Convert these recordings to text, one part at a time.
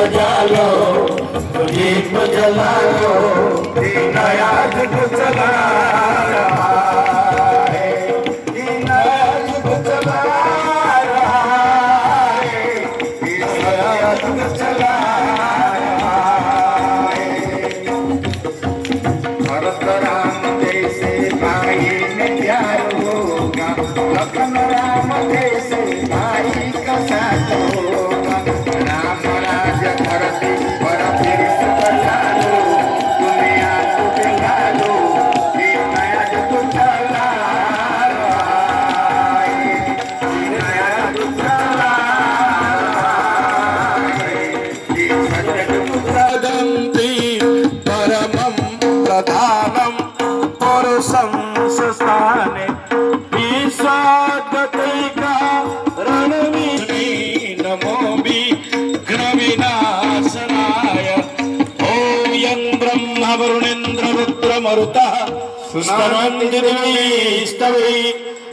सजा लो, तो दीप जला लो, ये नया युग चला रहा है, ये नया युग चला रहा है, ये नया युग चला रहा है। भरत राम जैसे भाई में प्यार होगा, लखन राम जैसे भाई का साथ होगा। राम राज धरती पर फिर से बचा लो, दुनिया को दिखा लो, ये नया युग चला रहा है, ये नया युग चला रहा है, ये सतयुग वदन्ति परमं प्रधानं पुरुषं स्थाने विश्वाद्वैका रणवीरी नमो विघ्नविनाशनाय। ॐ यं ब्रह्मा वरुणेन्द्र रुद्रमरुतः स्तवन्ति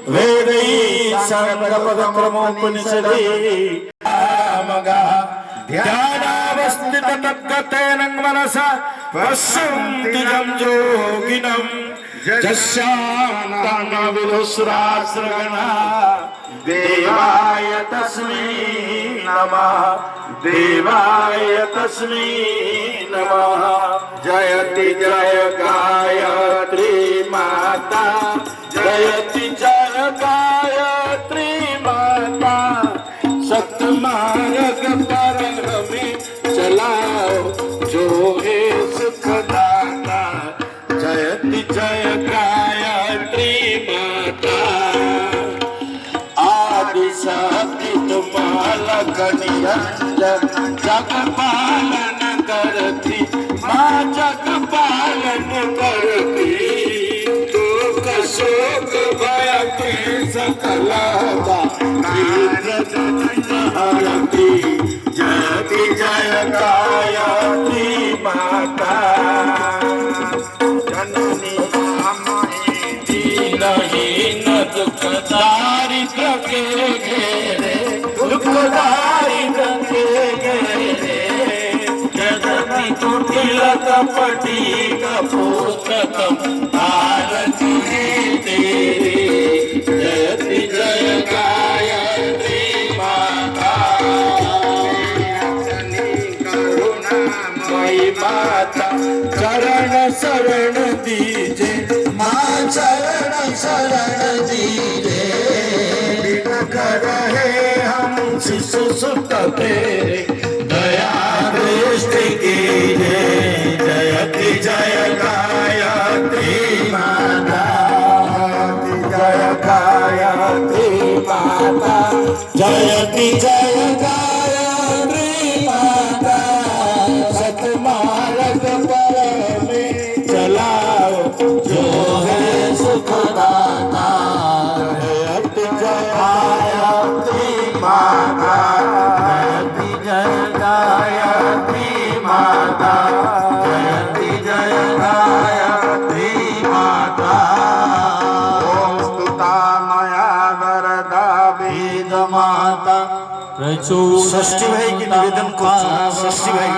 वेदैः साङ्गपदक्रमोपनिषदैः ध्यानावस्थिततद्गतेन मनसा पश्यन्ति यं योगिनं यस्यान्तान्नविदुस्रास्रगणा देवाय तस्मै नमः, देवाय तस्मै नमः। जयति जय गायत्री माता, जयति जय गायत्री माता, सत्मार्ग पर हमें चलाओ जो है सुखदाता। जयति जय गायत्री माता, आदि शक्ति तुम्हारा निरंजन, जग पालन करती माँ, जग पालन करती, दुख शोक भय के सकल हरती। जयति जय गायत्री माता, जननी दीनहीन दुख दारिद्र के घेरे, दुख दारिद्र के घेरे, जगति कुटिल कपटी कपूतकम आरती तेरी। जयति जय गायत्री माता, करुणामयी माता, चरण शरण दीजे माँ, चरण शरण दीजे। कर रहे हम शिशु सुत तेरे, दया दृष्टि कीजे। जयति जय गायत्री माता, जय गायत्री माता, जयति जय गायत्री माता, सतमार्ग पर में चलाओ जो है सुखदाता। जयति जय गायत्री माता, जयति जय गायत्री माता, जयति जय गायत्री माता। ओम स्तुता मया वरदा वेद माता, षष्ठी भाई की निवेदन को षष्ठी भाई